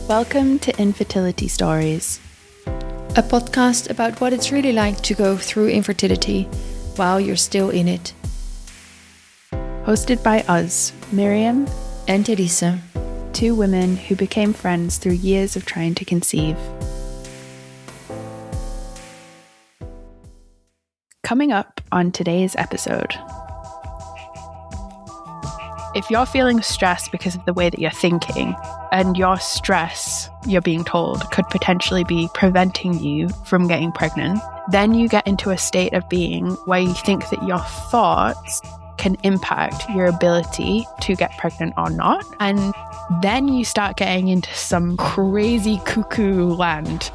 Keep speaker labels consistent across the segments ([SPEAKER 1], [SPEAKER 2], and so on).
[SPEAKER 1] Welcome to Infertility Stories, a podcast about what it's really like to go through infertility while you're still in it. Hosted by us, Miriam and Elise, two women who became friends through years of trying to conceive. Coming up on today's episode. If you're feeling stressed because of the way that you're thinking, and your stress, you're being told, could potentially be preventing you from getting pregnant, then you get into a state of being where you think that your thoughts can impact your ability to get pregnant or not. And then you start getting into some crazy cuckoo land.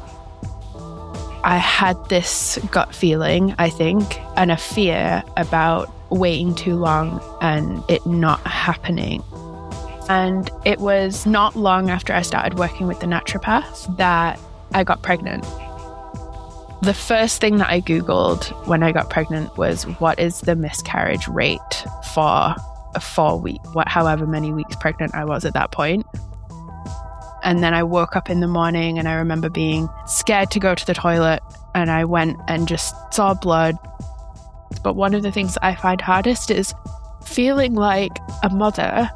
[SPEAKER 1] I had this gut feeling, I think, and a fear about waiting too long and it not happening. And it was not long after I started working with the naturopath that I got pregnant. The first thing that I Googled when I got pregnant was, what is the miscarriage rate for a 4 week, however many weeks pregnant I was at that point. And then I woke up in the morning and I remember being scared to go to the toilet, and I went and just saw blood. But one of the things that I find hardest is feeling like a mother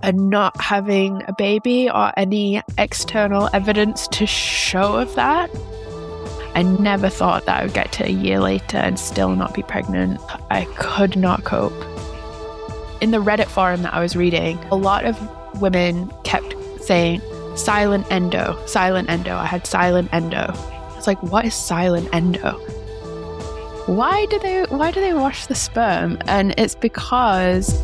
[SPEAKER 1] and not having a baby or any external evidence to show of that. I never thought that I would get to a year later and still not be pregnant. I could not cope. In the Reddit forum that I was reading, a lot of women kept saying, silent endo, silent endo. I had silent endo. It's like, what is silent endo? Why do they wash the sperm? And it's because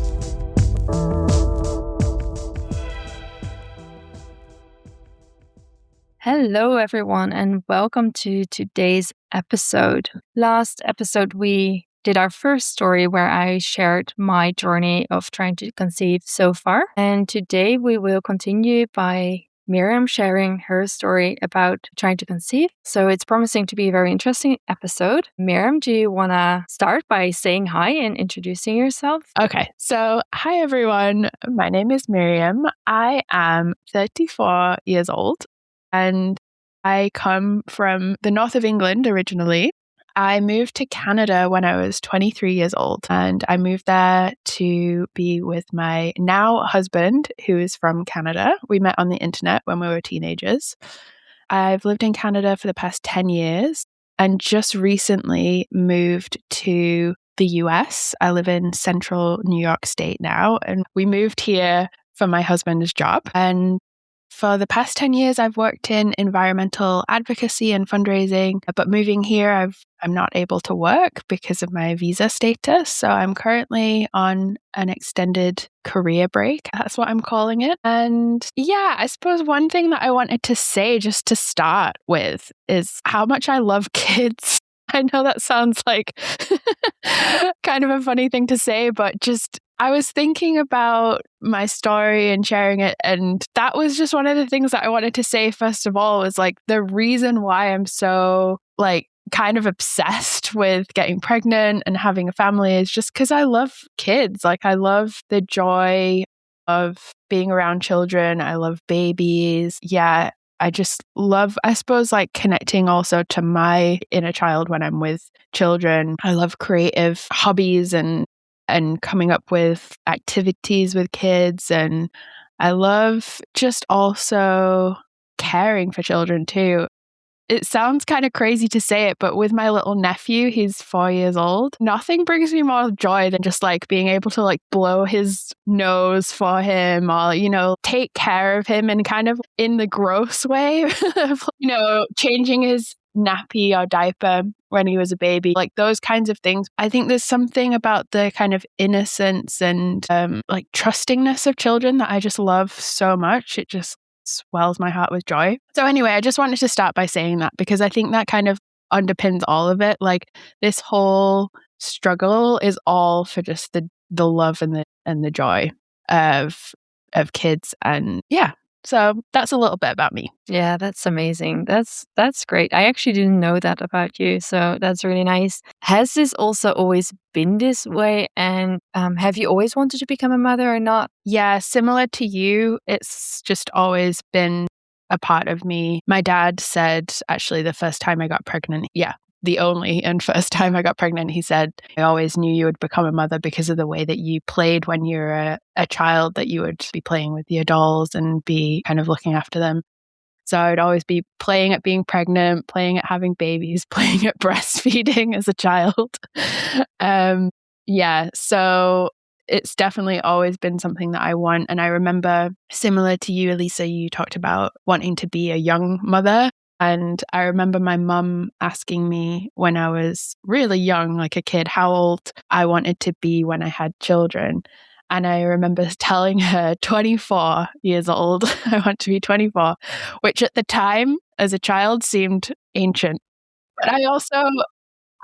[SPEAKER 2] hello everyone, and welcome to today's episode. Last episode we did our first story where I shared my journey of trying to conceive so far. And today we will continue by Miriam sharing her story about trying to conceive. So it's promising to be a very interesting episode. Miriam, do you want to start by saying hi and introducing yourself?
[SPEAKER 1] Okay, so hi everyone. My name is Miriam. I am 34 years old and I come from the north of England originally. I moved to Canada when I was 23 years old, and I moved there to be with my now husband, who is from Canada. We met on the internet when we were teenagers. I've lived in Canada for the past 10 years and just recently moved to the US. I live in central New York State now, and we moved here for my husband's job. And for the past 10 years, I've worked in environmental advocacy and fundraising, but moving here, I'm not able to work because of my visa status. So I'm currently on an extended career break. That's what I'm calling it. And yeah, I suppose one thing that I wanted to say just to start with is how much I love kids. I know that sounds like kind of a funny thing to say, but just I was thinking about my story and sharing it, and that was just one of the things that I wanted to say first of all, was like the reason why I'm so kind of obsessed with getting pregnant and having a family is just because I love kids. Like, I love the joy of being around children. I love babies. Yeah, I just love, I suppose, connecting also to my inner child when I'm with children. I love creative hobbies and coming up with activities with kids. And I love just also caring for children too. It sounds kind of crazy to say it, but with my little nephew, he's 4 years old. Nothing brings me more joy than just being able to blow his nose for him, or, take care of him and kind of in the gross way of, changing his nappy or diaper when he was a baby, those kinds of things. I think there's something about the kind of innocence and trustingness of children that I just love so much. It just swells my heart with joy. So anyway, I just wanted to start by saying that because I think that kind of underpins all of it. This whole struggle is all for just the love and the joy of kids. And yeah, So that's a little bit about me.
[SPEAKER 2] Yeah, that's amazing. That's great. I actually didn't know that about you, so that's really nice. Has this also always been this way? And have you always wanted to become a mother or not?
[SPEAKER 1] Yeah, similar to you, it's just always been a part of me. My dad said, actually, the first time I got pregnant, the only and first time I got pregnant, he said, I always knew you would become a mother because of the way that you played when you were a child, that you would be playing with your dolls and be kind of looking after them. So I'd always be playing at being pregnant, playing at having babies, playing at breastfeeding as a child. So it's definitely always been something that I want. And I remember, similar to you, Elisa, you talked about wanting to be a young mother. And I remember my mum asking me when I was really young, like a kid, how old I wanted to be when I had children. And I remember telling her 24 years old, I want to be 24, which at the time as a child seemed ancient. But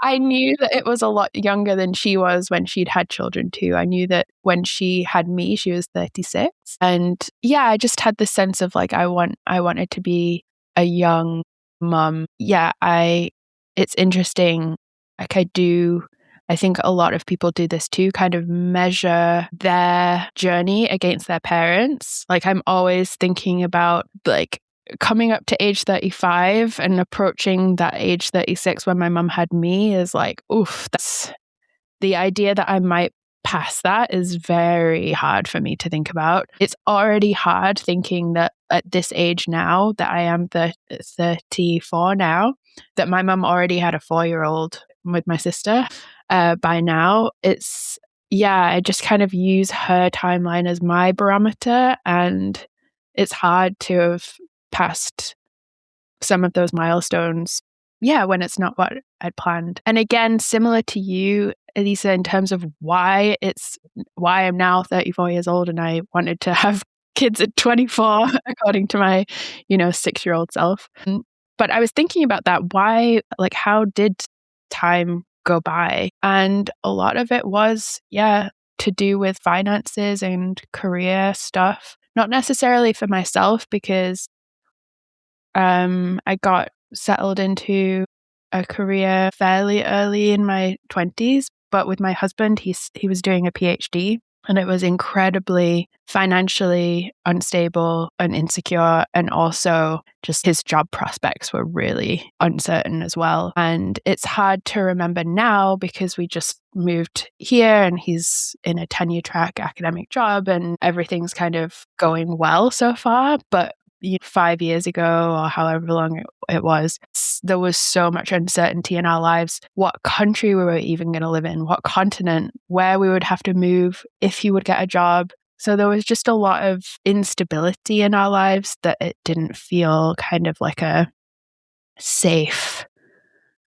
[SPEAKER 1] I knew that it was a lot younger than she was when she'd had children too. I knew that when she had me, she was 36. And I just had this sense of like, I wanted to be a young mum. It's interesting. Like I think a lot of people do this too, kind of measure their journey against their parents. Like I'm always thinking about like coming up to age 35 and approaching that age 36 when my mum had me is like, oof, that's the idea that I might pass that is very hard for me to think about. It's already hard thinking that at this age now, that I am 34 now, that my mum already had a 4-year-old with my sister. By now, I just kind of use her timeline as my barometer, and it's hard to have passed some of those milestones, when it's not what I'd planned. And again, similar to you, Elisa, in terms of why I'm now 34 years old and I wanted to have kids at 24, according to my, 6-year-old self. But I was thinking about that. Why, like, how did time go by? And a lot of it was, to do with finances and career stuff. Not necessarily for myself, because I got settled into a career fairly early in my 20s, but with my husband, he was doing a PhD, and it was incredibly financially unstable and insecure, and also just his job prospects were really uncertain as well. And it's hard to remember now because we just moved here and he's in a tenure track academic job and everything's kind of going well so far. But 5 years ago or however long it was, there was so much uncertainty in our lives. What country we were even going to live in, what continent, where we would have to move, if he would get a job. So there was just a lot of instability in our lives that it didn't feel kind of like a safe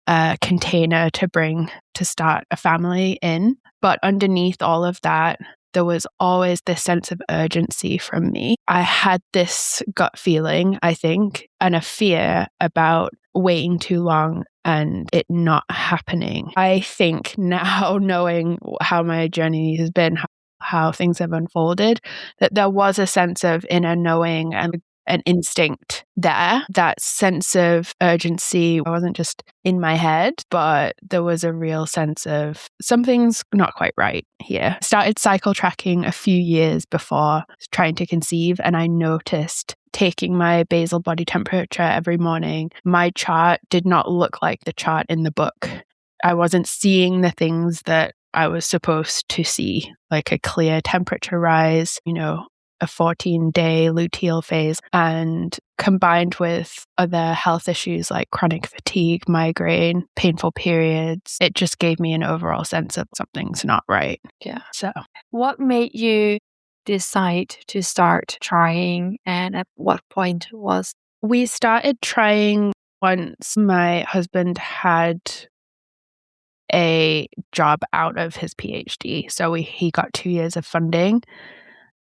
[SPEAKER 1] container to start a family in. But underneath all of that, there was always this sense of urgency from me. I had this gut feeling, I think, and a fear about waiting too long and it not happening. I think now, knowing how my journey has been, how things have unfolded, that there was a sense of inner knowing and an instinct there. That sense of urgency wasn't just in my head, but there was a real sense of something's not quite right here. I started cycle tracking a few years before trying to conceive, and I noticed taking my basal body temperature every morning, my chart did not look like the chart in the book. I wasn't seeing the things that I was supposed to see, like a clear temperature rise, a 14-day luteal phase, and combined with other health issues like chronic fatigue, migraine, painful periods, it just gave me an overall sense of something's not right.
[SPEAKER 2] Yeah.
[SPEAKER 1] So,
[SPEAKER 2] what made you decide to start trying, and at what point was?
[SPEAKER 1] We started trying once my husband had a job out of his PhD. So he got 2 years of funding.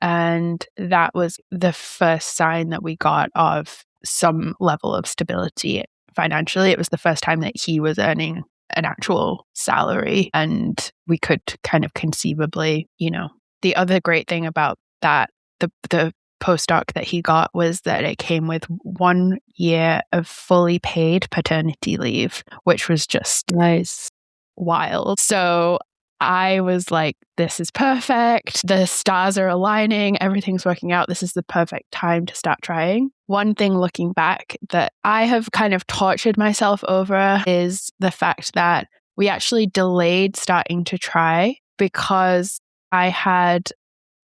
[SPEAKER 1] And that was the first sign that we got of some level of stability financially. It was the first time that he was earning an actual salary and we could kind of conceivably, the other great thing about that, the postdoc that he got was that it came with 1 year of fully paid paternity leave, which was just
[SPEAKER 2] Nice.
[SPEAKER 1] wild. So I was like, this is perfect. The stars are aligning. Everything's working out. This is the perfect time to start trying. One thing looking back that I have kind of tortured myself over is the fact that we actually delayed starting to try because I had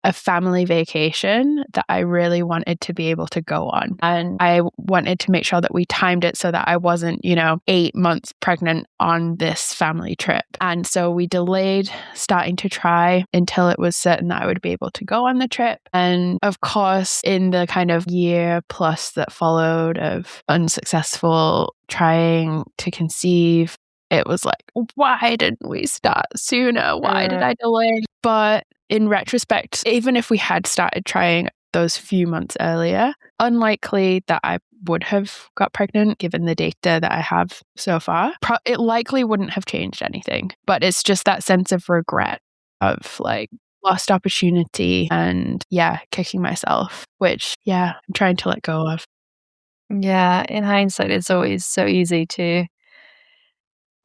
[SPEAKER 1] a family vacation that I really wanted to be able to go on. And I wanted to make sure that we timed it so that I wasn't, 8 months pregnant on this family trip. And so we delayed starting to try until it was certain that I would be able to go on the trip. And of course, in the kind of year plus that followed of unsuccessful trying to conceive, it was like, why didn't we start sooner? Why did I delay? But in retrospect, even if we had started trying those few months earlier, unlikely that I would have got pregnant given the data that I have so far. It likely wouldn't have changed anything, but it's just that sense of regret of like lost opportunity and kicking myself, which I'm trying to let go of.
[SPEAKER 2] Yeah, in hindsight, it's always so easy to,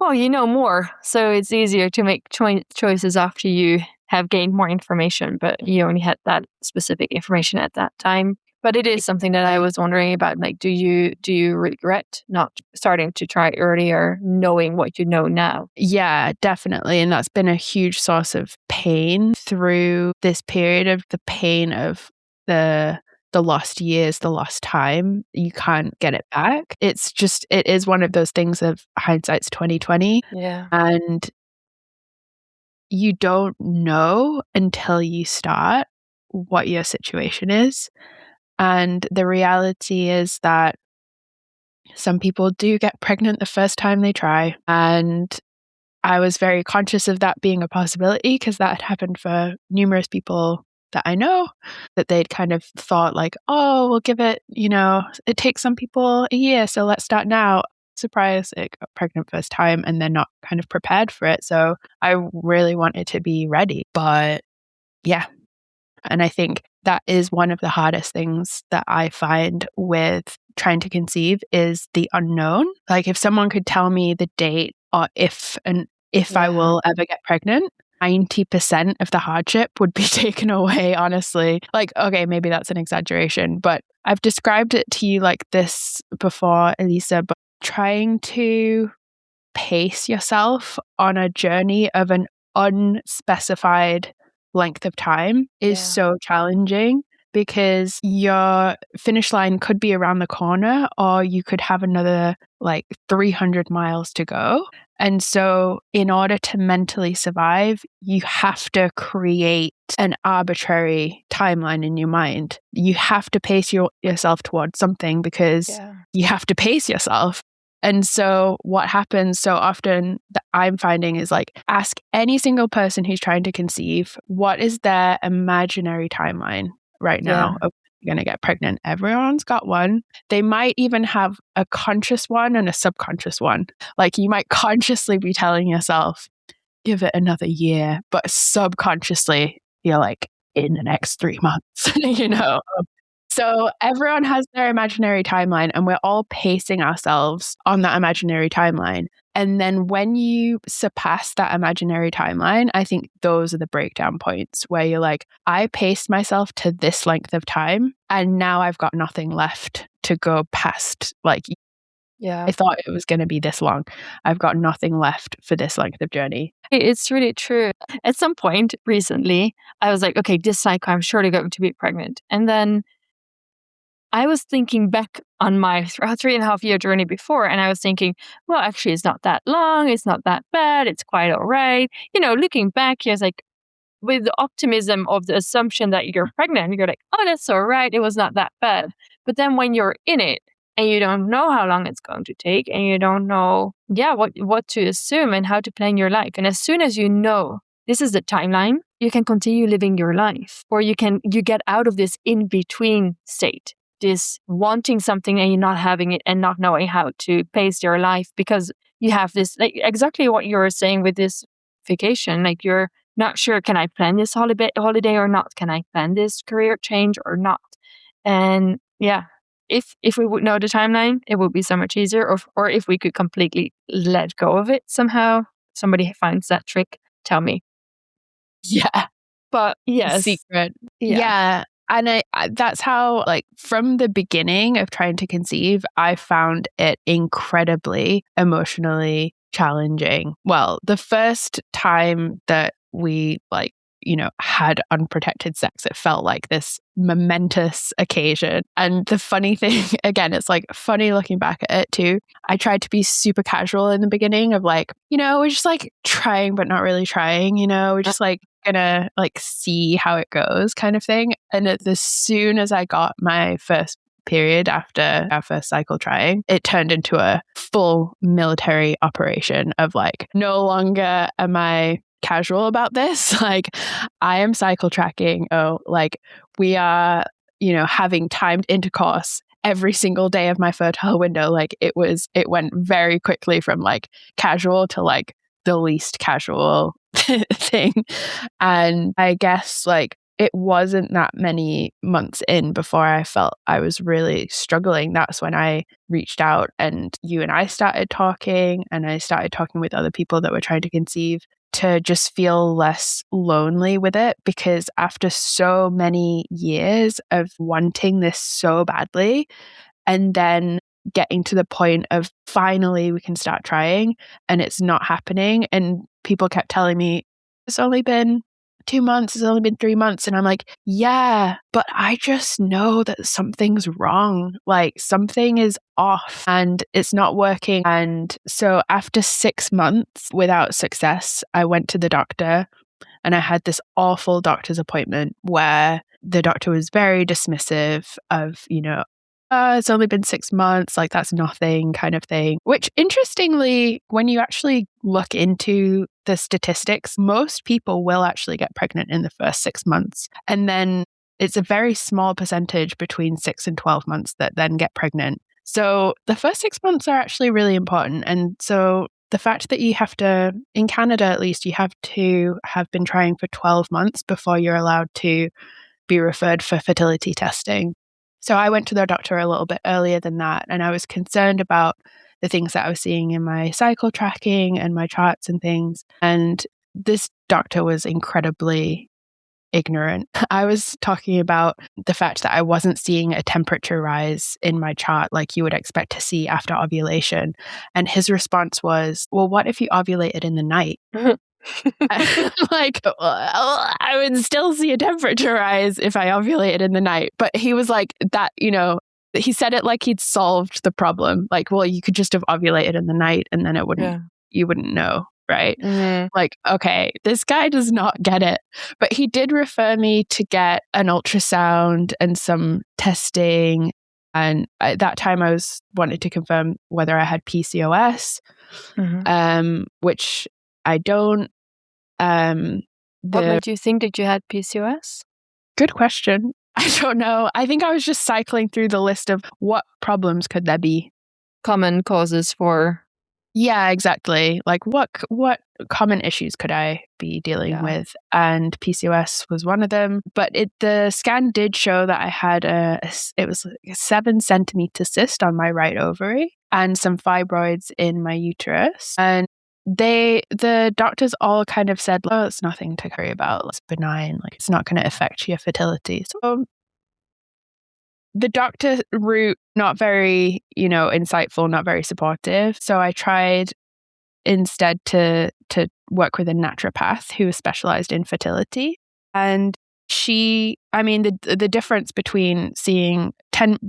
[SPEAKER 2] well, you know more, so it's easier to make choices after you have gained more information, but you only had that specific information at that time. But it is something that I was wondering about, like, do you regret not starting to try earlier, knowing what you know now?
[SPEAKER 1] Yeah, definitely. And that's been a huge source of pain through this period of the pain of the lost years, the lost time. You can't get it back. It is one of those things of hindsight's 2020.
[SPEAKER 2] Yeah.
[SPEAKER 1] And you don't know until you start what your situation is. And the reality is that some people do get pregnant the first time they try. And I was very conscious of that being a possibility because that had happened for numerous people that I know, that they'd kind of thought like, oh, we'll give it, it takes some people a year, so let's start now. Surprise, it got pregnant first time and they're not kind of prepared for it. So I really wanted to be ready. But and I think that is one of the hardest things that I find with trying to conceive is the unknown. Like if someone could tell me the date or if I will ever get pregnant, 90% of the hardship would be taken away, honestly. Like, okay, maybe that's an exaggeration, but I've described it to you like this before, Elisa, but trying to pace yourself on a journey of an unspecified length of time is so challenging because your finish line could be around the corner or you could have another like 300 miles to go. And so in order to mentally survive, you have to create an arbitrary timeline in your mind. You have to pace yourself towards something because you have to pace yourself. And so what happens so often that I'm finding is like, ask any single person who's trying to conceive, what is their imaginary timeline right now of going to get pregnant? Everyone's got one. They might even have a conscious one and a subconscious one. Like you might consciously be telling yourself, give it another year, but subconsciously you're like, in the next 3 months, So everyone has their imaginary timeline and we're all pacing ourselves on that imaginary timeline. And then when you surpass that imaginary timeline, I think those are the breakdown points where you're like, I paced myself to this length of time and now I've got nothing left to go past. Like, I thought it was going to be this long. I've got nothing left for this length of journey.
[SPEAKER 2] It's really true. At some point recently, I was like, okay, this cycle, I'm surely going to be pregnant. And then I was thinking back on my 3.5-year journey before, and I was thinking, well, actually, it's not that long. It's not that bad. It's quite all right. Looking back, I was like, with the optimism of the assumption that you're pregnant, you're like, oh, that's all right. It was not that bad. But then when you're in it and you don't know how long it's going to take and you don't know, what to assume and how to plan your life. And as soon as you know this is the timeline, you can continue living your life, or you get out of this in-between state. This wanting something and you're not having it and not knowing how to pace your life because you have this, like exactly what you're saying with this vacation. Like you're not sure, can I plan this holiday or not? Can I plan this career change or not? And yeah, if we would know the timeline, it would be so much easier. Or if we could completely let go of it somehow, somebody finds that trick, tell me.
[SPEAKER 1] Yeah.
[SPEAKER 2] But yes.
[SPEAKER 1] Secret.
[SPEAKER 2] Yeah.
[SPEAKER 1] Yeah. And that's how, like, from the beginning of trying to conceive, I found it incredibly emotionally challenging. Well, the first time that we, like, had unprotected sex, it felt like this momentous occasion. And the funny thing, again, it's like funny looking back at it too. I tried to be super casual in the beginning of like, we're just like trying, but not really trying, we're just like gonna like see how it goes kind of thing. And as soon as I got my first period after our first cycle trying, it turned into a full military operation of like, no longer am I casual about this. Like, I am cycle tracking. Oh, like we are, having timed intercourse every single day of my fertile window. Like it went very quickly from like casual to like the least casual thing. And I guess like it wasn't that many months in before I felt I was really struggling. That's when I reached out and you and I started talking, and I started talking with other people that were trying to conceive to just feel less lonely with it, because after so many years of wanting this so badly and then getting to the point of finally we can start trying and it's not happening, and people kept telling me it's only been 2 months, it's only been 3 months. And I'm like, yeah, but I just know that something's wrong. Like something is off and it's not working. And so after 6 months without success, I went to the doctor and I had this awful doctor's appointment where the doctor was very dismissive of, it's only been 6 months, like that's nothing kind of thing. Which interestingly, when you actually look into the statistics, most people will actually get pregnant in the first 6 months. And then it's a very small percentage between 6 and 12 months that then get pregnant. So the first 6 months are actually really important. And so the fact that you have to, in Canada at least, you have to have been trying for 12 months before you're allowed to be referred for fertility testing. So I went to the doctor a little bit earlier than that, and I was concerned about the things that I was seeing in my cycle tracking and my charts and things. And this doctor was incredibly ignorant. I was talking about the fact that I wasn't seeing a temperature rise in my chart like you would expect to see after ovulation. And his response was, well, what if you ovulated in the night? Like, well, I would still see a temperature rise if I ovulated in the night. But he was like, that, he said it like he'd solved the problem. Like, well, you could just have ovulated in the night and then you wouldn't know. Right.
[SPEAKER 2] Mm-hmm.
[SPEAKER 1] Like, okay, this guy does not get it. But he did refer me to get an ultrasound and some testing. And at that time I wanted to confirm whether I had PCOS, which I don't.
[SPEAKER 2] What made you think that you had PCOS?
[SPEAKER 1] Good question. I don't know. I think I was just cycling through the list of what problems could there be.
[SPEAKER 2] Common causes for...
[SPEAKER 1] Yeah, exactly. Like what common issues could I be dealing with? And PCOS was one of them. But the scan did show that I had it was like a 7-centimeter cyst on my right ovary and some fibroids in my uterus. And the doctors all kind of said, oh, it's nothing to worry about. It's benign. Like it's not going to affect your fertility. So the doctor route, not very, insightful, not very supportive. So I tried instead to work with a naturopath who was specialized in fertility. And the difference between seeing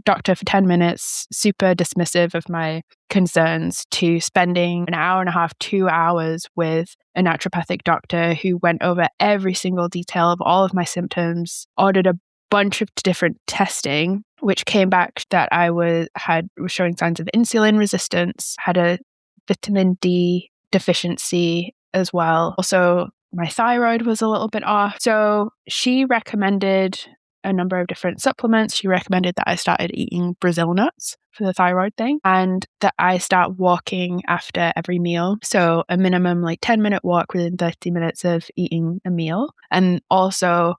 [SPEAKER 1] doctor for 10 minutes, super dismissive of my concerns, to spending an hour and a half, 2 hours with a naturopathic doctor who went over every single detail of all of my symptoms, ordered a bunch of different testing, which came back that I was showing signs of insulin resistance, had a vitamin D deficiency as well. Also, my thyroid was a little bit off. So she recommended a number of different supplements. She recommended that I started eating Brazil nuts for the thyroid thing, and that I start walking after every meal. So a minimum like 10-minute walk within 30 minutes of eating a meal. And also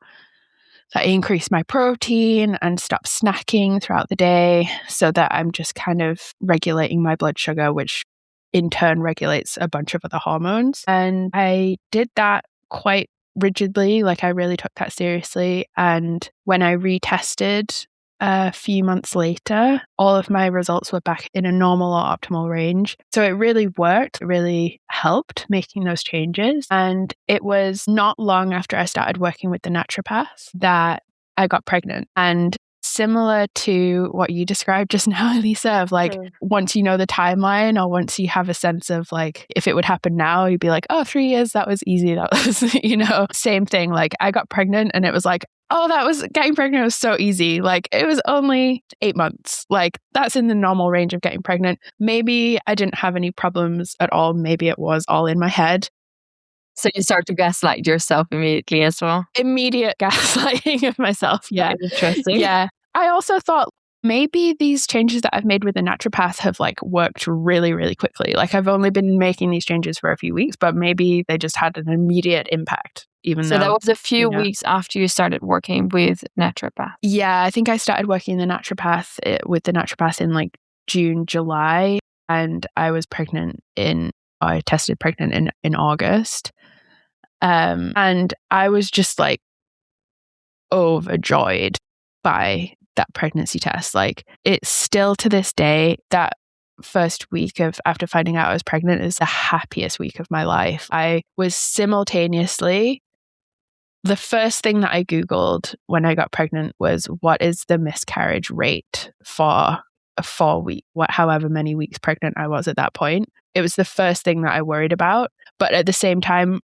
[SPEAKER 1] I increase my protein and stop snacking throughout the day so that I'm just kind of regulating my blood sugar, which in turn regulates a bunch of other hormones. And I did that quite rigidly. Like, I really took that seriously. And when I retested a few months later, all of my results were back in a normal or optimal range. So it really worked. It really helped making those changes. And it was not long after I started working with the naturopath that I got pregnant. And similar to what you described just now, Elisa, of like, once you know the timeline, or once you have a sense of like, if it would happen now, you'd be like, oh, 3 years, that was easy. That was, same thing. Like, I got pregnant and it was like, oh, getting pregnant was so easy. Like, it was only 8 months. Like, that's in the normal range of getting pregnant. Maybe I didn't have any problems at all. Maybe it was all in my head.
[SPEAKER 2] So you start to gaslight yourself immediately as well?
[SPEAKER 1] Immediate gaslighting of myself. Yeah.
[SPEAKER 2] Interesting.
[SPEAKER 1] Yeah. I also thought maybe these changes that I've made with the naturopath have like worked really, really quickly. Like, I've only been making these changes for a few weeks, but maybe they just had an immediate impact. So
[SPEAKER 2] that was a few weeks after you started working with naturopath.
[SPEAKER 1] Yeah, I think I started working with the naturopath in like June, July, and I tested pregnant in August. And I was just like overjoyed by that pregnancy test. Like, it's still to this day, that first week after finding out I was pregnant is the happiest week of my life. I was simultaneously, the first thing that I Googled when I got pregnant was, what is the miscarriage rate for a 4 week, however many weeks pregnant I was at that point. It was the first thing that I worried about. But at the same time,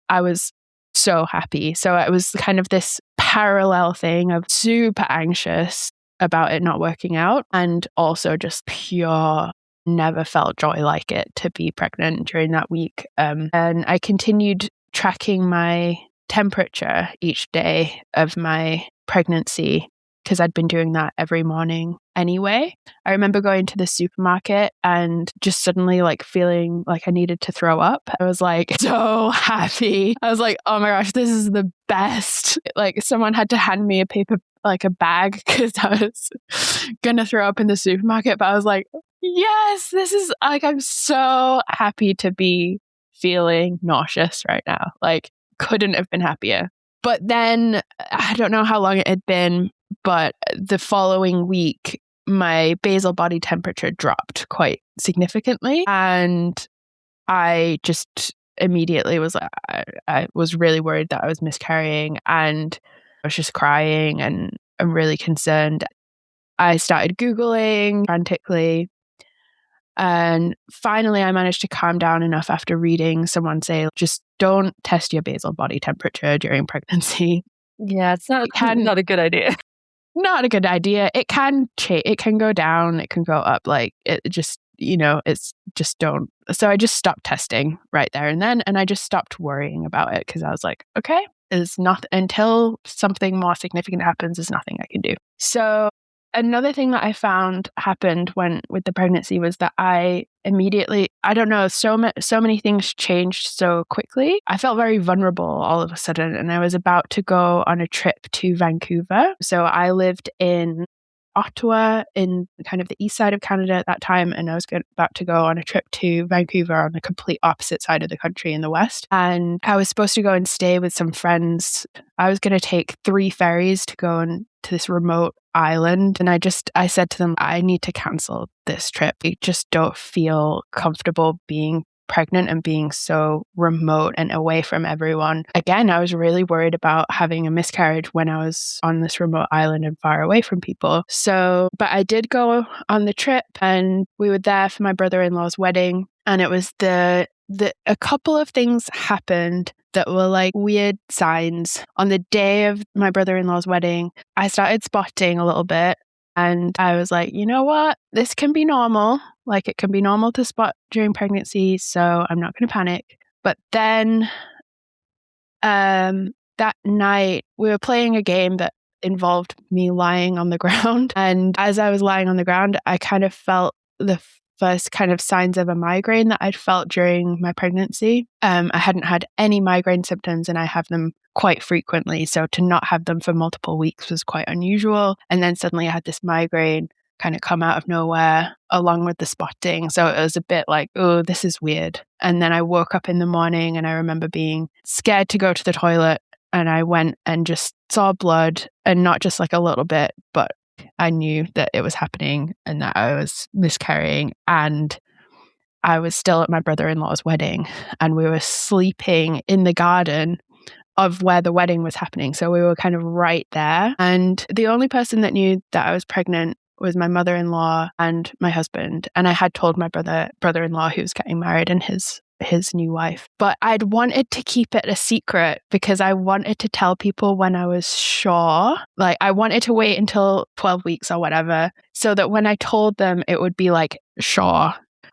[SPEAKER 1] I was so happy. So it was kind of this parallel thing of super anxious about it not working out, and also just pure, never felt joy like it to be pregnant during that week. And I continued tracking my temperature each day of my pregnancy, because I'd been doing that every morning anyway. I remember going to the supermarket and just suddenly like feeling like I needed to throw up. I was like so happy. I was like, oh my gosh, this is the best. Like, someone had to hand me a bag because I was gonna throw up in the supermarket. But I was like, yes, this is like, I'm so happy to be feeling nauseous right now. Like, couldn't have been happier. But then I don't know how long it had been, but the following week, my basal body temperature dropped quite significantly. And I just immediately I was really worried that I was miscarrying, and I was just crying, and I'm really concerned. I started Googling frantically. And finally, I managed to calm down enough after reading someone say, just don't test your basal body temperature during pregnancy.
[SPEAKER 2] Yeah, it's not a good idea.
[SPEAKER 1] Not a good idea. It can change. It can go down. It can go up. Like, it just, it's just don't. So I just stopped testing right there and then. And I just stopped worrying about it, because I was like, okay, there's not, until something more significant happens, there's nothing I can do. So another thing that I found happened with the pregnancy was that I immediately, I don't know, so many things changed so quickly. I felt very vulnerable all of a sudden, and I was about to go on a trip to Vancouver. So I lived in Ottawa, in kind of the east side of Canada at that time, and I was about to go on a trip to Vancouver on the complete opposite side of the country in the west. And I was supposed to go and stay with some friends. I was going to take 3 ferries to go to this remote island, and I said to them, I need to cancel this trip. I just don't feel comfortable being pregnant and being so remote and away from everyone. Again, I was really worried about having a miscarriage when I was on this remote island and far away from people. But I did go on the trip, and we were there for my brother-in-law's wedding. And it was a couple of things happened that were like weird signs. On the day of my brother-in-law's wedding, I started spotting a little bit. And I was like, you know what? This can be normal. Like, it can be normal to spot during pregnancy, so I'm not going to panic. But then that night, we were playing a game that involved me lying on the ground. And as I was lying on the ground, I kind of felt the first kind of signs of a migraine that I'd felt during my pregnancy. I hadn't had any migraine symptoms, and I have them quite frequently. So to not have them for multiple weeks was quite unusual. And then suddenly I had this migraine kind of come out of nowhere along with the spotting. So it was a bit like, oh, this is weird. And then I woke up in the morning and I remember being scared to go to the toilet. And I went and just saw blood, and not just like a little bit, but I knew that it was happening and that I was miscarrying. And I was still at my brother-in-law's wedding, and we were sleeping in the garden of where the wedding was happening. So we were kind of right there. And the only person that knew that I was pregnant was my mother-in-law and my husband. And I had told my brother-in-law who was getting married and his new wife. But I'd wanted to keep it a secret because I wanted to tell people when I was sure. Like, I wanted to wait until 12 weeks or whatever, so that when I told them, it would be like, sure.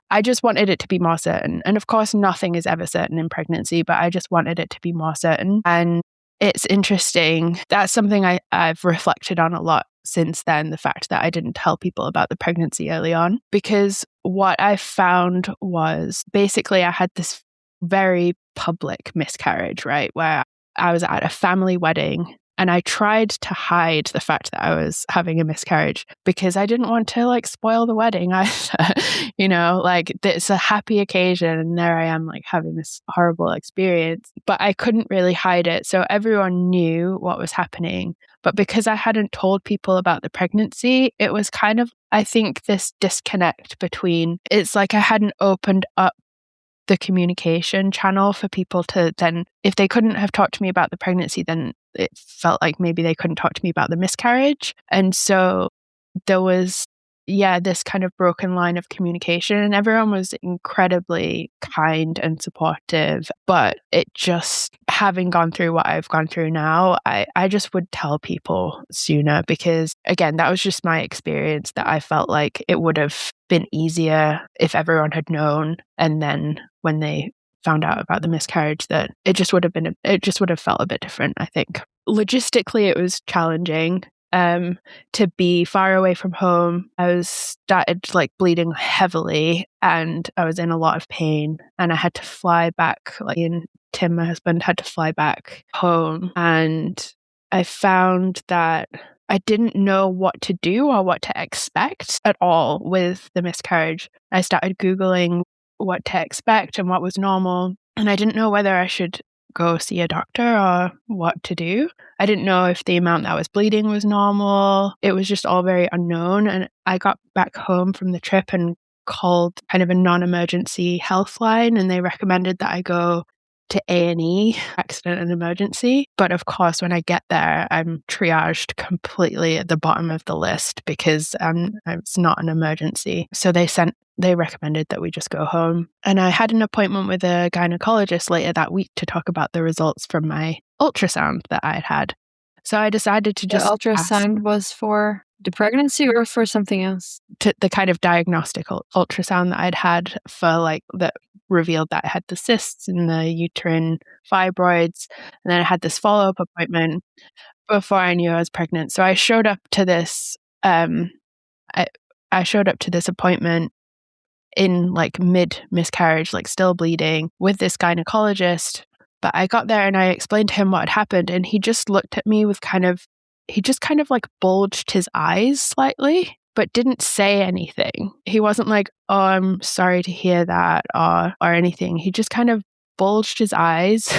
[SPEAKER 1] I just wanted it to be more certain. And of course, nothing is ever certain in pregnancy, but I just wanted it to be more certain. And it's interesting. That's something I've reflected on a lot since then, the fact that I didn't tell people about the pregnancy early on, because what I found was basically I had this very public miscarriage, right? Where I was at a family wedding and I tried to hide the fact that I was having a miscarriage because I didn't want to like spoil the wedding either. Like it's a happy occasion and there I am like having this horrible experience, but I couldn't really hide it. So everyone knew what was happening. But because I hadn't told people about the pregnancy, it was kind of, I think, this disconnect between, it's like I hadn't opened up the communication channel for people to then, if they couldn't have talked to me about the pregnancy, then it felt like maybe they couldn't talk to me about the miscarriage. And so there was, this kind of broken line of communication, and everyone was incredibly kind and supportive. But it just, having gone through what I've gone through now, I just would tell people sooner because, again, that was just my experience, that I felt like it would have been easier if everyone had known. And then when they found out about the miscarriage, that it just would have felt a bit different, I think. Logistically, it was challenging. To be far away from home. I started like bleeding heavily and I was in a lot of pain, and I had to fly back, and Tim, my husband, had to fly back home. And I found that I didn't know what to do or what to expect at all with the miscarriage. I started Googling what to expect and what was normal, and I didn't know whether I should go see a doctor or what to do. I didn't know if the amount that was bleeding was normal. It was just all very unknown. And I got back home from the trip and called kind of a non-emergency health line, and they recommended that I go to A&E, accident and emergency. But of course, when I get there, I'm triaged completely at the bottom of the list because it's not an emergency. So they recommended that we just go home. And I had an appointment with a gynecologist later that week to talk about the results from my ultrasound that I had had. So I decided to just
[SPEAKER 2] The ultrasound was for the pregnancy or for something else?
[SPEAKER 1] The kind of diagnostic ultrasound that I'd had that revealed that I had the cysts and the uterine fibroids. And then I had this follow-up appointment before I knew I was pregnant. So I showed up to this, I showed up to this appointment in like mid miscarriage, like still bleeding, with this gynecologist. But I got there and I explained to him what had happened, and he just looked at me with he just kind of like bulged his eyes slightly, but didn't say anything. He wasn't like, oh, I'm sorry to hear that or anything. He just kind of bulged his eyes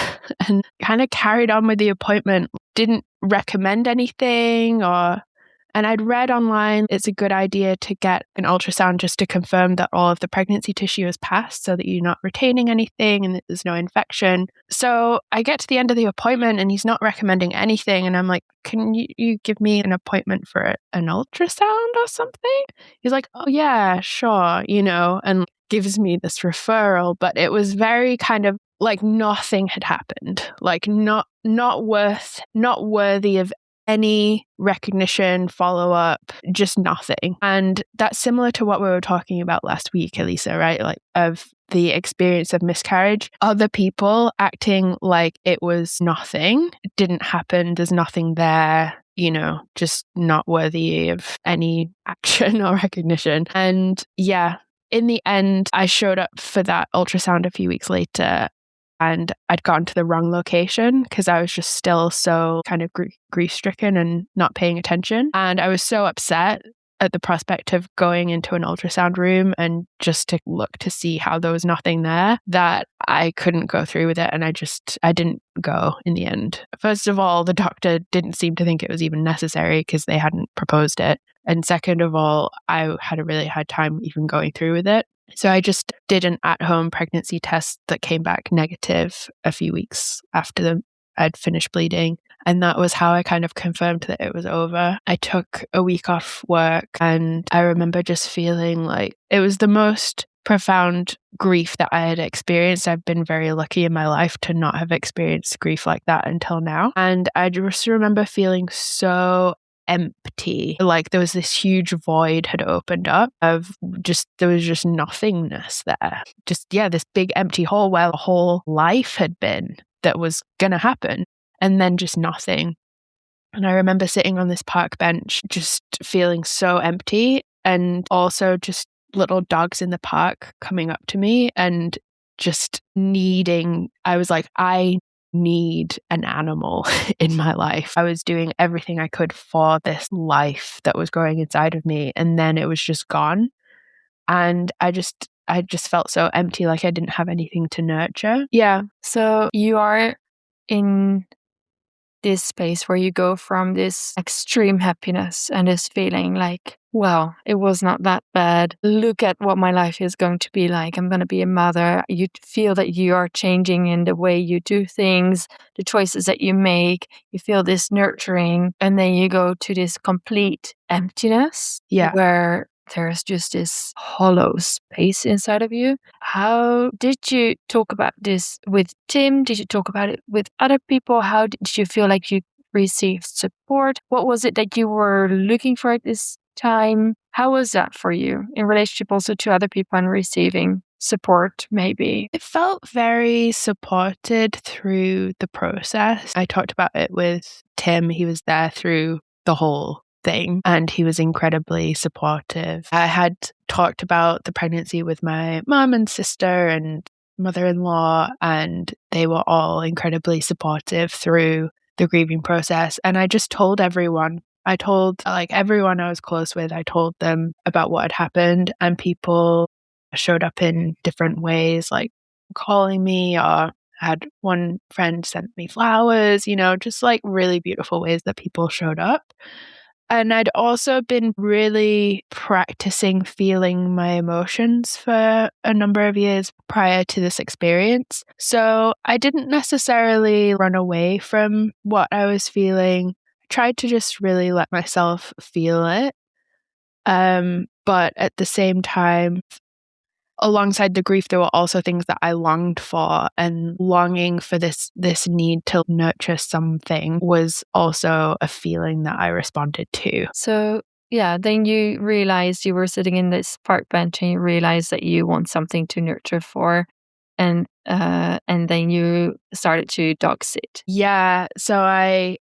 [SPEAKER 1] and kind of carried on with the appointment. Didn't recommend anything and I'd read online it's a good idea to get an ultrasound just to confirm that all of the pregnancy tissue is passed so that you're not retaining anything and that there's no infection. So I get to the end of the appointment and he's not recommending anything. And I'm like, can you give me an appointment for an ultrasound or something? He's like, oh yeah, sure, and gives me this referral. But it was very kind of like nothing had happened, like not worthy of any recognition, follow-up, just nothing. And that's similar to what we were talking about last week, Elisa, right? Like of the experience of miscarriage, other people acting like it was nothing, it didn't happen, there's nothing there, just not worthy of any action or recognition. And yeah, in the end, I showed up for that ultrasound a few weeks later, and I'd gone to the wrong location because I was just still so kind of grief-stricken and not paying attention. And I was so upset at the prospect of going into an ultrasound room and just to look to see how there was nothing there, that I couldn't go through with it. And I didn't go in the end. First of all, the doctor didn't seem to think it was even necessary because they hadn't proposed it. And second of all, I had a really hard time even going through with it. So I just did an at-home pregnancy test that came back negative a few weeks after I'd finished bleeding. And that was how I kind of confirmed that it was over. I took a week off work, and I remember just feeling like it was the most profound grief that I had experienced. I've been very lucky in my life to not have experienced grief like that until now. And I just remember feeling so empty, like there was this huge void had opened up of just, there was just nothingness there. Just, this big empty hole where the whole life had been that was going to happen, and then just nothing. And I remember sitting on this park bench, just feeling so empty, and also just little dogs in the park coming up to me and just I was like, I need an animal in my life. I was doing everything I could for this life that was growing inside of me, and then it was just gone. And I just felt so empty, like I didn't have anything to nurture. Yeah.
[SPEAKER 2] So you are in this space where you go from this extreme happiness and this feeling like, well, it was not that bad. Look at what my life is going to be like. I'm going to be a mother. You feel that you are changing in the way you do things, the choices that you make. You feel this nurturing. And then you go to this complete emptiness where there's just this hollow space inside of you. How did you talk about this with Tim? Did you talk about it with other people? How did you feel like you received support? What was it that you were looking for at this time? How was that for you in relationship also to other people and receiving support, maybe?
[SPEAKER 1] It felt very supported through the process. I talked about it with Tim. He was there through the whole thing, and he was incredibly supportive. I had talked about the pregnancy with my mom and sister and mother-in-law, and they were all incredibly supportive through the grieving process. And I just told everyone. I told everyone I was close with, I told them about what had happened, and people showed up in different ways, like calling me, or had one friend sent me flowers, just like really beautiful ways that people showed up. And I'd also been really practicing feeling my emotions for a number of years prior to this experience. So I didn't necessarily run away from what I was feeling. I tried to just really let myself feel it. But at the same time, alongside the grief, there were also things that I longed for, and longing for this need to nurture something was also a feeling that I responded to.
[SPEAKER 2] So then you realized you were sitting in this park bench and you realized that you want something to nurture for, and then you started to dog sit.
[SPEAKER 1] Yeah, so I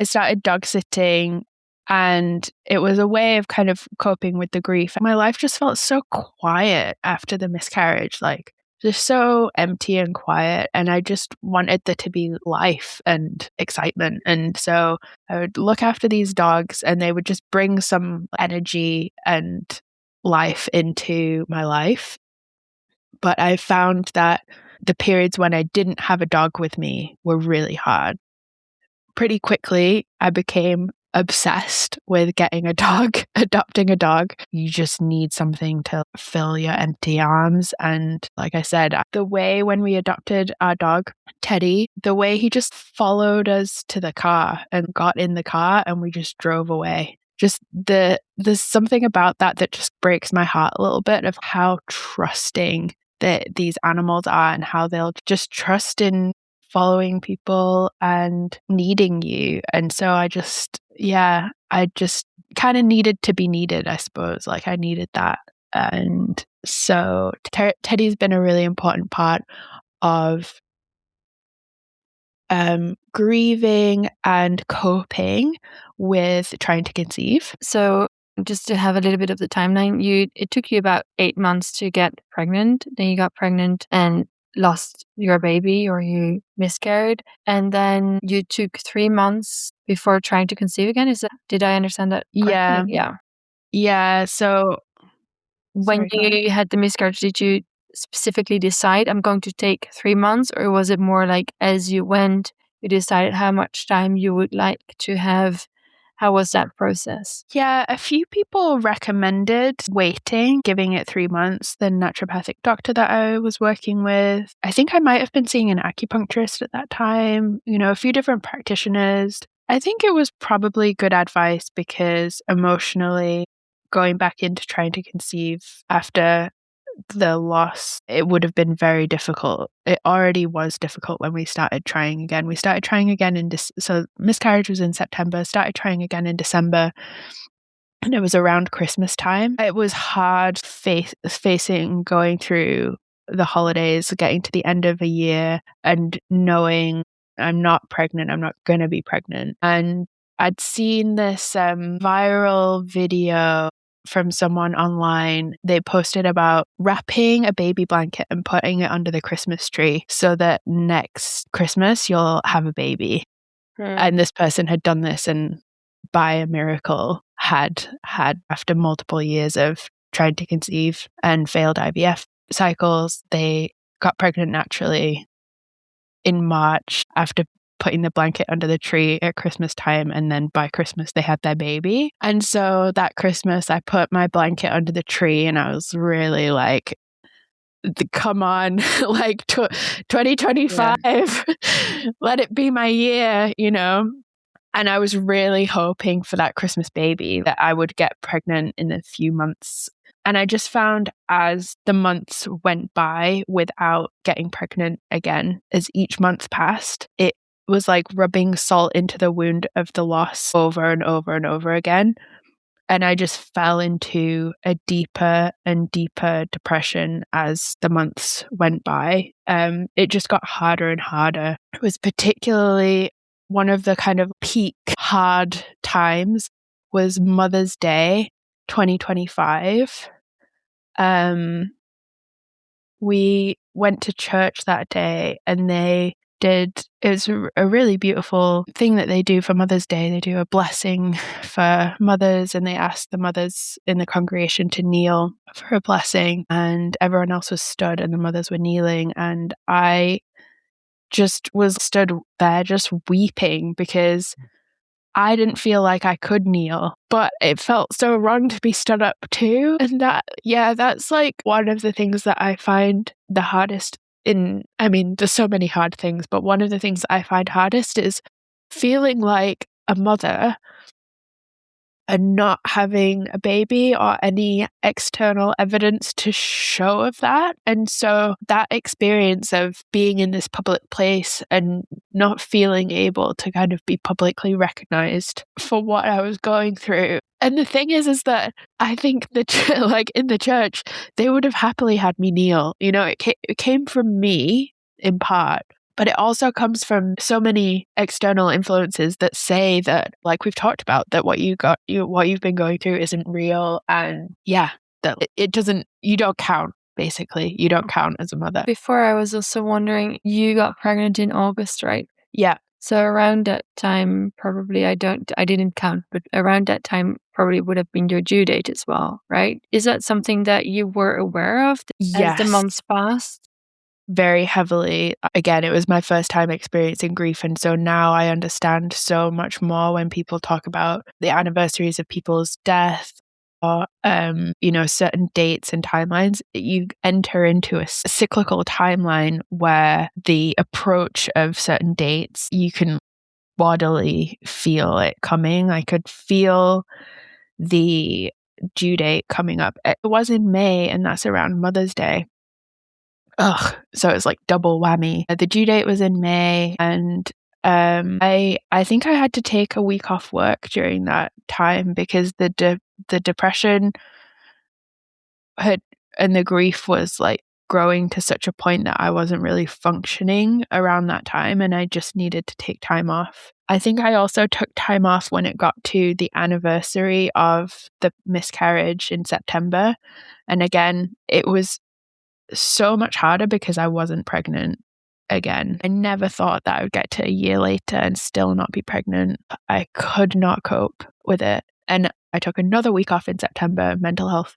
[SPEAKER 1] started dog sitting, and it was a way of kind of coping with the grief. My life just felt so quiet after the miscarriage, like just so empty and quiet. And I just wanted there to be life and excitement. And so I would look after these dogs, and they would just bring some energy and life into my life. But I found that the periods when I didn't have a dog with me were really hard. Pretty quickly, I became obsessed with getting a dog, adopting a dog. You just need something to fill your empty arms. And like I said, the way when we adopted our dog, Teddy, the way he just followed us to the car and got in the car, and we just drove away. Just there's something about that just breaks my heart a little bit, of how trusting that these animals are, and how they'll just trust in following people and needing you. And so I just kind of needed to be needed, I suppose. Like I needed that. And so Teddy's been a really important part of grieving and coping with trying to conceive.
[SPEAKER 2] So just to have a little bit of the timeline, it took you about 8 months to get pregnant. Then you got pregnant and lost your baby, or you miscarried, and then you took 3 months before trying to conceive again. Did I understand that correctly?
[SPEAKER 1] Yeah. So
[SPEAKER 2] When
[SPEAKER 1] sorry, go ahead.
[SPEAKER 2] you had the miscarriage, did you specifically decide I'm going to take 3 months, or was it more like as you went, you decided how much time you would like to have? How was that process?
[SPEAKER 1] Yeah, a few people recommended waiting, giving it 3 months. The naturopathic doctor that I was working with, I think I might have been seeing an acupuncturist at that time, a few different practitioners. I think it was probably good advice because emotionally, going back into trying to conceive after the loss, it would have been very difficult. It already was difficult when we started trying again. We started trying again so miscarriage was in September, started trying again in December, and it was around Christmas time. It was hard facing going through the holidays, getting to the end of a year and knowing I'm not pregnant, I'm not going to be pregnant. And I'd seen this viral video from someone online. They posted about wrapping a baby blanket and putting it under the Christmas tree so that next Christmas you'll have a baby. And this person had done this and by a miracle had after multiple years of trying to conceive and failed IVF cycles, they got pregnant naturally in March after putting the blanket under the tree at Christmas time, and then by Christmas they had their baby. And so that Christmas I put my blanket under the tree and I was really like, come on, like 2025, let it be my year, And I was really hoping for that Christmas baby, that I would get pregnant in a few months. And I just found as the months went by without getting pregnant again, as each month passed, it was like rubbing salt into the wound of the loss over and over and over again. And I just fell into a deeper and deeper depression as the months went by. It just got harder and harder. It was particularly one of the kind of peak hard times was Mother's Day 2025. We went to church that day and it's a really beautiful thing that they do for Mother's Day. They do a blessing for mothers and they ask the mothers in the congregation to kneel for a blessing, and everyone else was stood and the mothers were kneeling, and I just was stood there just weeping because I didn't feel like I could kneel, but it felt so wrong to be stood up too. And that's like one of the things that I find the hardest there's so many hard things, but one of the things that I find hardest is feeling like a mother and not having a baby or any external evidence to show of that. And so that experience of being in this public place and not feeling able to kind of be publicly recognized for what I was going through. And the thing is that I think that like in the church, they would have happily had me kneel. It came from me in part. But it also comes from so many external influences that say that, like we've talked about, that what you've been going through isn't real. And that you don't count, basically. You don't count as a mother.
[SPEAKER 2] Before, I was also wondering, you got pregnant in August, right?
[SPEAKER 1] Yeah.
[SPEAKER 2] So around that time, probably, I didn't count, but around that time probably would have been your due date as well, right? Is that something that you were aware of as the months passed?
[SPEAKER 1] Very heavily. Again, it was my first time experiencing grief. And so now I understand so much more when people talk about the anniversaries of people's death or, certain dates and timelines. You enter into a cyclical timeline where the approach of certain dates, you can bodily feel it coming. I could feel the due date coming up. It was in May, and that's around Mother's Day. So it was like double whammy. The due date was in May, and I think I had to take a week off work during that time because the depression and the grief was like growing to such a point that I wasn't really functioning around that time, and I just needed to take time off. I think I also took time off when it got to the anniversary of the miscarriage in September. And again, it was so much harder because I wasn't pregnant again. I never thought that I would get to a year later and still not be pregnant. I could not cope with it. And I took another week off in September, mental health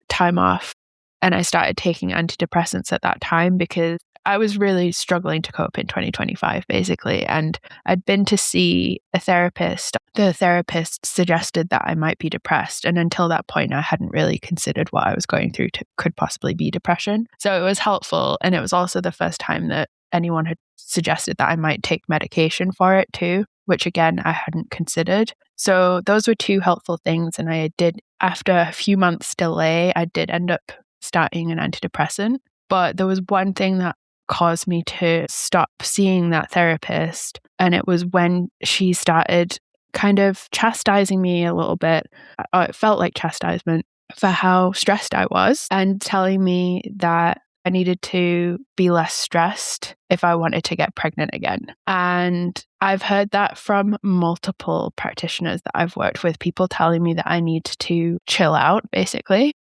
[SPEAKER 1] time off. And I started taking antidepressants at that time because I was really struggling to cope in 2025, basically. And I'd been to see a therapist. The therapist suggested that I might be depressed. And until that point, I hadn't really considered what I was going through could possibly be depression. So it was helpful. And it was also the first time that anyone had suggested that I might take medication for it too, which again, I hadn't considered. So those were two helpful things. And I did, after a few months delay, I did end up starting an antidepressant. But there was one thing that caused me to stop seeing that therapist. And it was when she started kind of chastising me a little bit. It felt like chastisement for how stressed I was and telling me that I needed to be less stressed if I wanted to get pregnant again. And I've heard that from multiple practitioners that I've worked with, people telling me that I need to chill out, basically.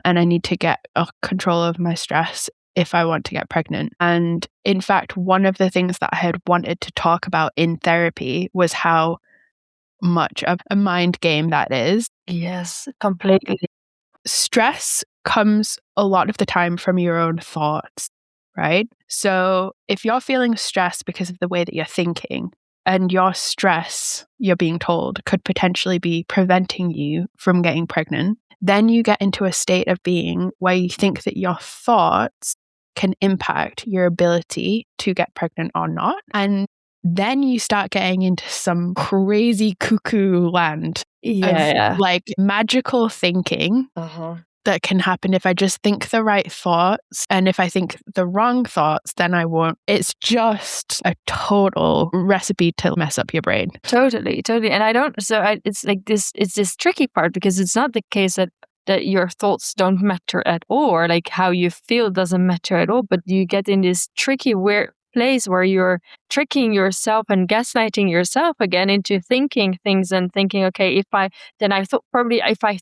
[SPEAKER 1] And I need to get control of my stress if I want to get pregnant. And in fact, one of the things that I had wanted to talk about in therapy was how much of a mind game that is.
[SPEAKER 2] Yes, completely.
[SPEAKER 1] Stress comes a lot of the time from your own thoughts, right? So if you're feeling stressed because of the way that you're thinking, and your stress, you're being told, could potentially be preventing you from getting pregnant, then you get into a state of being where you think that your thoughts can impact your ability to get pregnant or not. And then you start getting into some crazy cuckoo land of like magical thinking that can happen if I just think the right thoughts. And if I think the wrong thoughts, then I won't. It's just a total recipe to mess up your brain.
[SPEAKER 2] Totally. And it's like this, it's this tricky part because it's not the case that your thoughts don't matter at all, or like how you feel doesn't matter at all, but you get in this tricky, weird place where you're tricking yourself and gaslighting yourself again into thinking things and thinking, okay, if I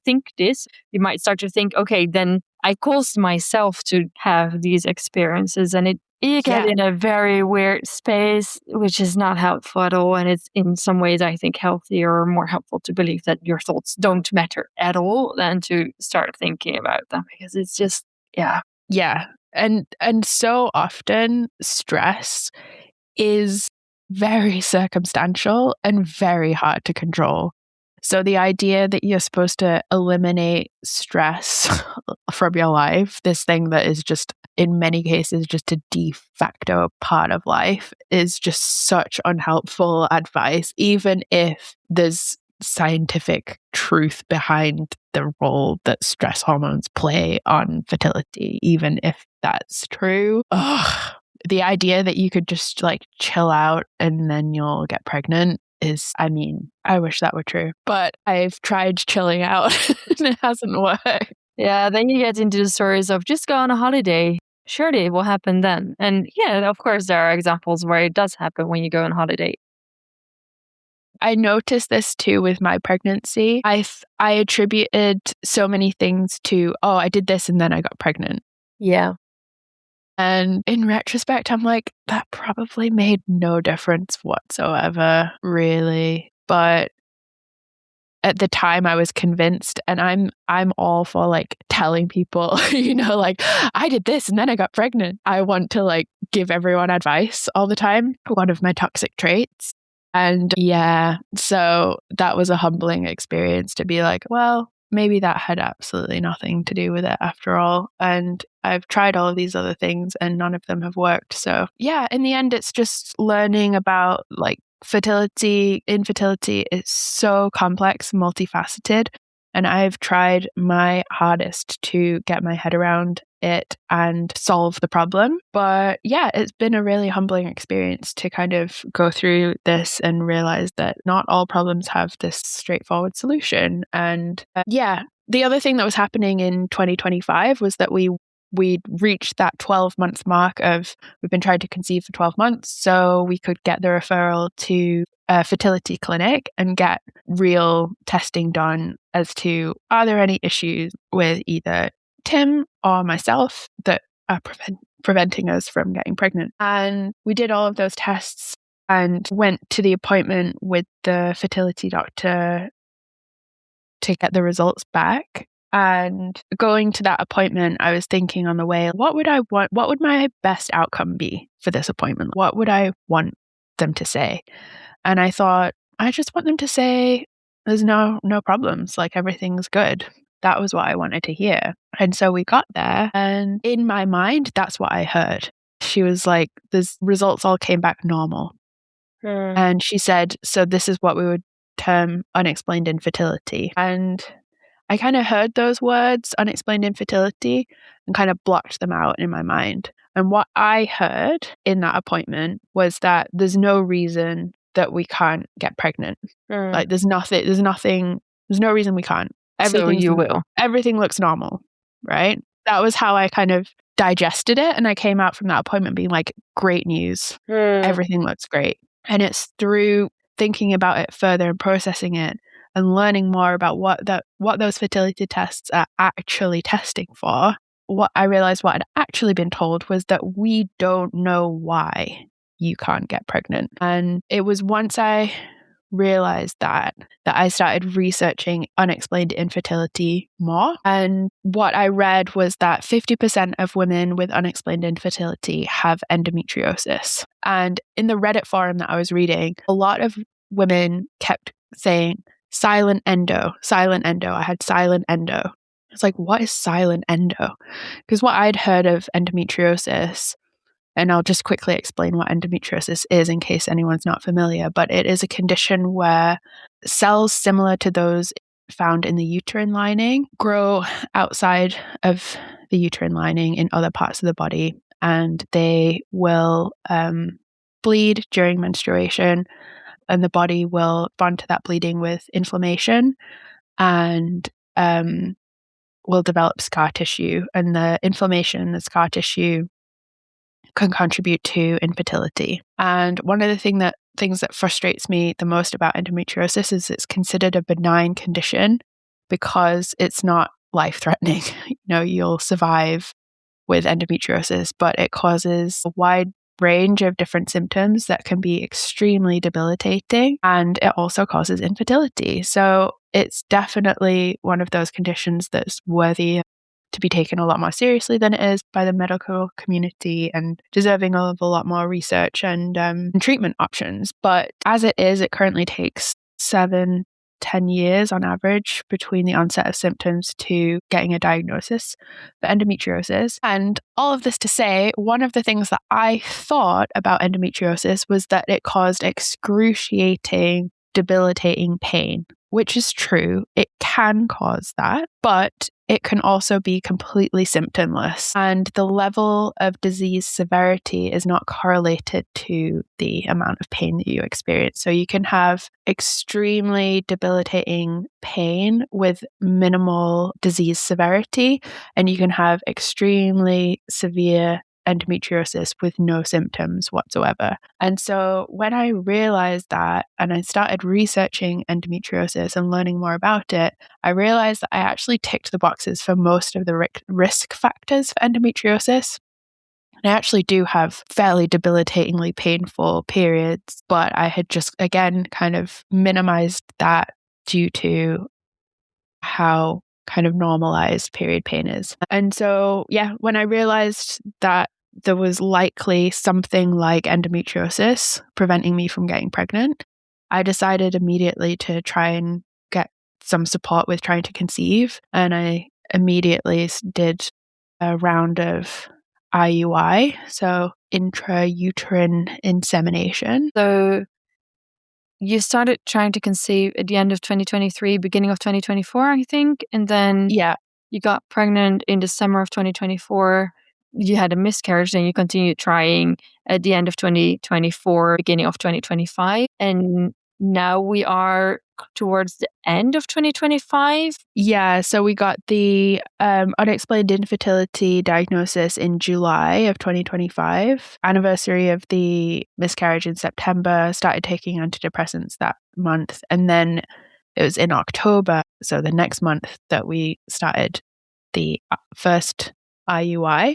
[SPEAKER 2] think this, you might start to think, okay, then I caused myself to have these experiences, and you get in a very weird space, which is not helpful at all. And it's in some ways, I think, healthier or more helpful to believe that your thoughts don't matter at all than to start thinking about them, because it's just,
[SPEAKER 1] Yeah. And so often stress is very circumstantial and very hard to control. So the idea that you're supposed to eliminate stress from your life, this thing that is just in many cases just a de facto part of life, is just such unhelpful advice, even if there's scientific truth behind the role that stress hormones play on fertility, even if that's true. The idea that you could just like chill out and then you'll get pregnant is, I mean, I wish that were true, but I've tried chilling out and it hasn't worked.
[SPEAKER 2] Yeah, then you get into the stories of just go on a holiday. Surely it will happen then. And yeah, of course, there are examples where it does happen when you go on holiday.
[SPEAKER 1] I noticed this too with my pregnancy. I attributed so many things to, I did this and then I got pregnant.
[SPEAKER 2] Yeah.
[SPEAKER 1] And in retrospect, I'm like, that probably made no difference whatsoever, really. But at the time I was convinced, and I'm all for like telling people, like I did this and then I got pregnant. I want to like give everyone advice all the time. One of my toxic traits. And so that was a humbling experience to be like, well, maybe that had absolutely nothing to do with it after all. And I've tried all of these other things and none of them have worked. So in the end, it's just learning about like fertility. Infertility is so complex, multifaceted. And I've tried my hardest to get my head around it and solve the problem. But it's been a really humbling experience to kind of go through this and realize that not all problems have this straightforward solution. And the other thing that was happening in 2025 was that we we'd reached that 12-month mark of we've been trying to conceive for 12 months, so we could get the referral to a fertility clinic and get real testing done as to are there any issues with either Tim or myself that are preventing us from getting pregnant. And we did all of those tests and went to the appointment with the fertility doctor to get the results back. And going to that appointment, I was thinking on the way, what would I want? What would my best outcome be for this appointment? What would I want them to say? And I thought, I just want them to say, there's no problems, like everything's good. That was what I wanted to hear. And so we got there, and in my mind, that's what I heard. She was like, the results all came back normal. And she said, so this is what we would term unexplained infertility. And I kind of heard those words, unexplained infertility, and kind of blocked them out in my mind. And what I heard in that appointment was that there's no reason that we can't get pregnant. Like there's no reason we can't. Everything looks normal, right? That was how I kind of digested it. And I came out from that appointment being like, great news. Everything looks great. And it's through thinking about it further and processing it and learning more about what those fertility tests are actually testing for. What I realized what I'd actually been told was that we don't know why you can't get pregnant. And it was once I realized that I started researching unexplained infertility more. And what I read was that 50% of women with unexplained infertility have endometriosis. And in the Reddit forum that I was reading, a lot of women kept saying, silent endo. I had silent endo. It's like, what is silent endo? Because what I'd heard of endometriosis, and I'll just quickly explain what endometriosis is in case anyone's not familiar, but it is a condition where cells similar to those found in the uterine lining grow outside of the uterine lining in other parts of the body, and they will bleed during menstruation, and the body will respond to that bleeding with inflammation and will develop scar tissue. And the inflammation in the scar tissue can contribute to infertility. And one of the things that frustrates me the most about endometriosis is it's considered a benign condition because it's not life-threatening. You'll survive with endometriosis, but it causes a wide range of different symptoms that can be extremely debilitating, and it also causes infertility. So it's definitely one of those conditions that's worthy to be taken a lot more seriously than it is by the medical community and deserving of a lot more research and treatment options. But as it is, it currently takes 7-10 years on average between the onset of symptoms to getting a diagnosis for endometriosis. And all of this to say, one of the things that I thought about endometriosis was that it caused excruciating, debilitating pain, which is true. It can cause that, but it can also be completely symptomless. And the level of disease severity is not correlated to the amount of pain that you experience. So you can have extremely debilitating pain with minimal disease severity, and you can have extremely severe endometriosis with no symptoms whatsoever. And so when I realized that and I started researching endometriosis and learning more about it, I realized that I actually ticked the boxes for most of the risk factors for endometriosis. And I actually do have fairly debilitatingly painful periods, but I had just, again, kind of minimized that due to how kind of normalized period pain is. And so, when I realized that there was likely something like endometriosis preventing me from getting pregnant, I decided immediately to try and get some support with trying to conceive. And I immediately did a round of IUI, so intrauterine insemination.
[SPEAKER 2] So you started trying to conceive at the end of 2023, beginning of 2024, I think. And then you got pregnant in the summer of 2024. You had a miscarriage, then you continued trying at the end of 2024, beginning of 2025. And now we are towards the end of 2025.
[SPEAKER 1] Yeah, so we got the unexplained infertility diagnosis in July of 2025, anniversary of the miscarriage in September, started taking antidepressants that month, and then it was in October, so the next month, that we started the first IUI.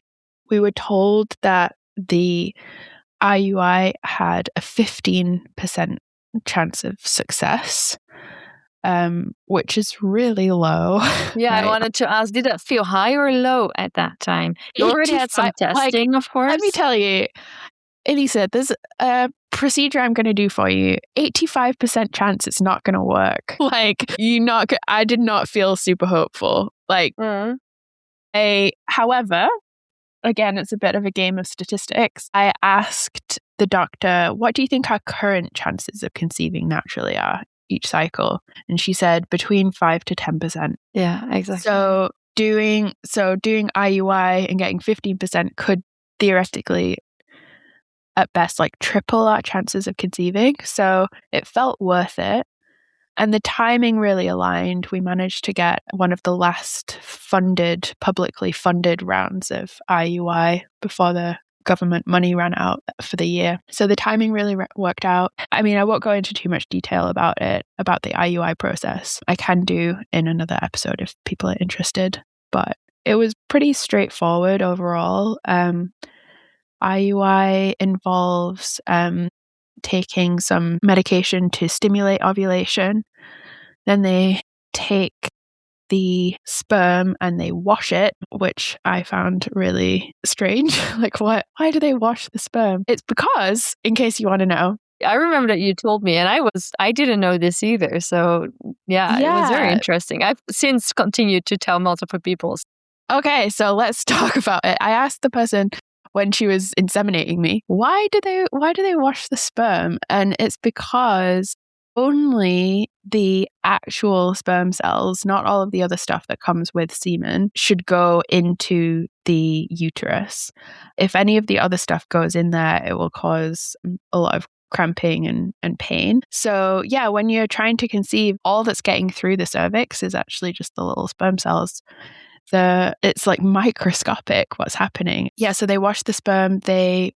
[SPEAKER 1] We were told that the IUI had a 15% chance of success, which is really low.
[SPEAKER 2] Yeah,
[SPEAKER 1] right?
[SPEAKER 2] I wanted to ask, did that feel high or low at that time? You already had some
[SPEAKER 1] 85
[SPEAKER 2] testing, of course.
[SPEAKER 1] Let me tell you, Elisa, there's a procedure I'm going to do for you. 85% chance it's not going to work. I did not feel super hopeful. However, again, it's a bit of a game of statistics. I asked the doctor, what do you think our current chances of conceiving naturally are each cycle? And she said between 5 to 10%.
[SPEAKER 2] Yeah, exactly.
[SPEAKER 1] So doing IUI and getting 15% could theoretically, at best, triple our chances of conceiving. So it felt worth it. And the timing really aligned. We managed to get one of the last publicly funded rounds of IUI before the government money ran out for the year. So the timing really worked out. I mean, I won't go into too much detail about the IUI process. I can do in another episode if people are interested. But it was pretty straightforward overall. IUI involves taking some medication to stimulate ovulation. Then they take the sperm and they wash it, which I found really strange. Why do they wash the sperm? It's because, in case you want to know,
[SPEAKER 2] I remember that you told me, and I didn't know this either. So yeah, it was very interesting. I've since continued to tell multiple people.
[SPEAKER 1] Okay, so let's talk about it. I asked the person when she was inseminating me, why do they wash the sperm? And it's because only the actual sperm cells, not all of the other stuff that comes with semen, should go into the uterus. If any of the other stuff goes in there, it will cause a lot of cramping and pain. So yeah, when you're trying to conceive, all that's getting through the cervix is actually just the little sperm cells. It's microscopic what's happening. Yeah, so they wash the sperm. They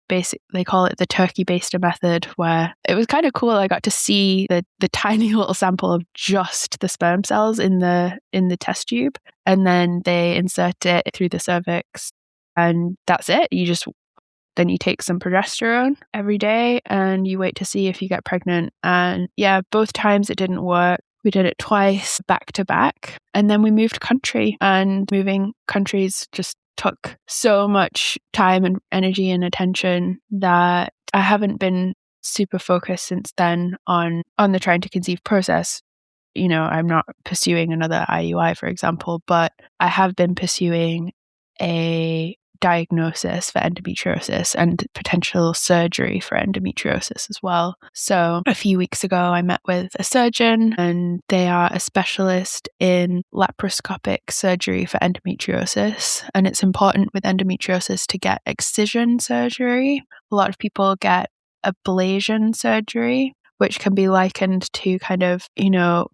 [SPEAKER 1] call it the turkey baster method, where it was kind of cool. I got to see the tiny little sample of just the sperm cells in the test tube, and then they insert it through the cervix, and that's it. Then you take some progesterone every day and you wait to see if you get pregnant. And yeah, both times it didn't work. We did it twice back to back. And then we moved country, and moving countries just took so much time and energy and attention that I haven't been super focused since then on the trying to conceive process. You know, I'm not pursuing another IUI, for example, but I have been pursuing a diagnosis for endometriosis and potential surgery for endometriosis as well. So a few weeks ago, I met with a surgeon, and they are a specialist in laparoscopic surgery for endometriosis. And it's important with endometriosis to get excision surgery. A lot of people get ablation surgery, which can be likened to kind of,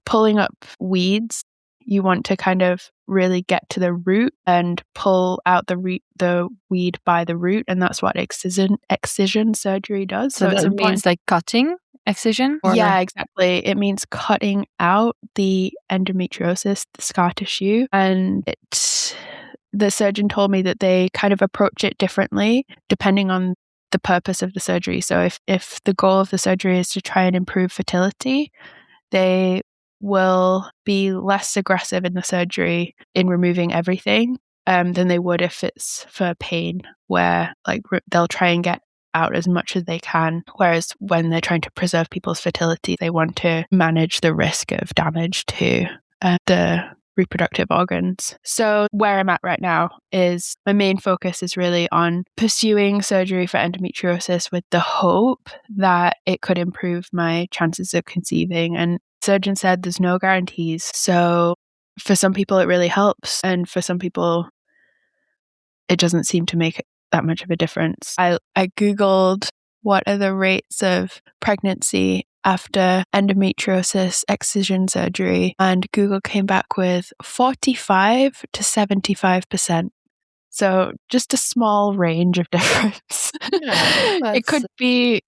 [SPEAKER 1] pulling up weeds. You want to kind of really get to the root and pull out the weed by the root, and that's what excision surgery does.
[SPEAKER 2] So that means cutting excision?
[SPEAKER 1] Yeah, exactly. It means cutting out the endometriosis, the scar tissue, and the surgeon told me that they kind of approach it differently depending on the purpose of the surgery. So if the goal of the surgery is to try and improve fertility, they will be less aggressive in the surgery in removing everything than they would if it's for pain, where they'll try and get out as much as they can. Whereas when they're trying to preserve people's fertility, they want to manage the risk of damage to the reproductive organs. So where I'm at right now is my main focus is really on pursuing surgery for endometriosis with the hope that it could improve my chances of conceiving. And surgeon said there's no guarantees. So for some people it really helps, and for some people it doesn't seem to make that much of a difference. I Googled what are the rates of pregnancy after endometriosis excision surgery, and Google came back with 45 to 75%. So just a small range of difference. It could be,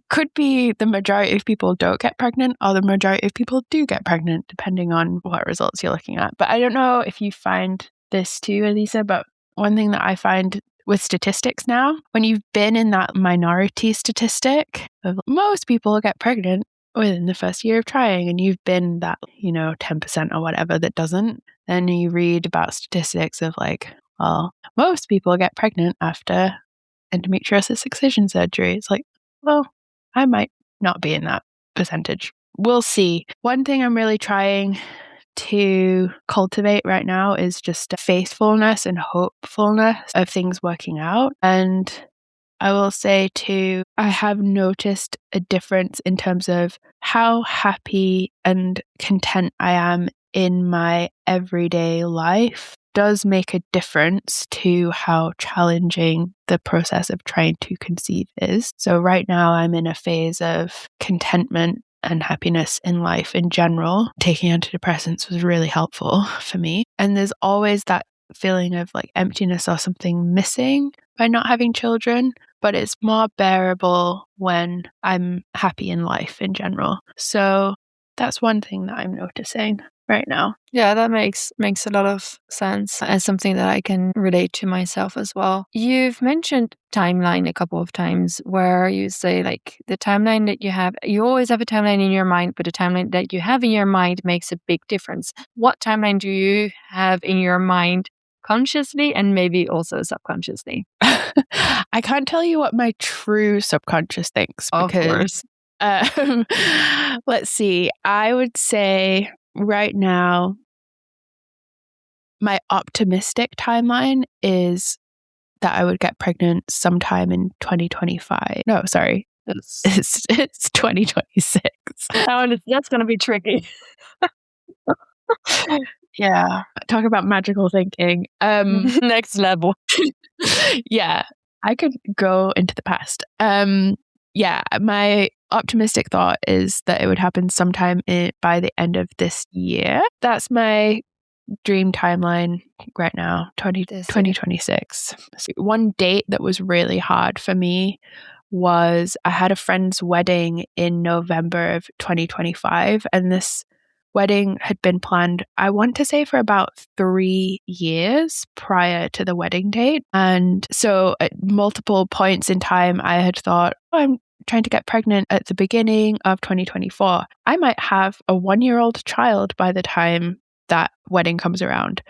[SPEAKER 1] could be the majority of people don't get pregnant or the majority of people do get pregnant, depending on what results you're looking at. But I don't know if you find this too, Elisa, but one thing that I find with statistics now, when you've been in that minority statistic of most people get pregnant within the first year of trying, and you've been that, 10% or whatever that doesn't, then you read about statistics of like, well, most people get pregnant after endometriosis excision surgery. It's like, well, I might not be in that percentage. We'll see. One thing I'm really trying to cultivate right now is just faithfulness and hopefulness of things working out. And I will say too, I have noticed a difference in terms of how happy and content I am in my everyday life does make a difference to how challenging the process of trying to conceive is. So right now I'm in a phase of contentment and happiness in life in general. Taking antidepressants was really helpful for me. And there's always that feeling of like emptiness or something missing by not having children, but it's more bearable when I'm happy in life in general. So that's one thing that I'm noticing right now.
[SPEAKER 2] Yeah, that makes a lot of sense and something that I can relate to myself as well. You've mentioned timeline a couple of times where you say like the timeline that you have, you always have a timeline in your mind, but the timeline that you have in your mind makes a big difference. What timeline do you have in your mind consciously and maybe also subconsciously?
[SPEAKER 1] I can't tell you what my true subconscious thinks because, let's see, I would say right now, my optimistic timeline is that I would get pregnant sometime in 2025. No, sorry. It's 2026.
[SPEAKER 2] That's going to be tricky.
[SPEAKER 1] Yeah. Talk about magical thinking.
[SPEAKER 2] Next level.
[SPEAKER 1] Yeah. I could go into the past. Yeah. My optimistic thought is that it would happen sometime by the end of this year. That's my dream timeline right now, 2026. One date that was really hard for me was I had a friend's wedding in November of 2025, and this wedding had been planned, I want to say, for about 3 years prior to the wedding date. And so at multiple points in time, I had thought, oh, I'm trying to get pregnant at the beginning of 2024. I might have a 1-year-old child by the time that wedding comes around.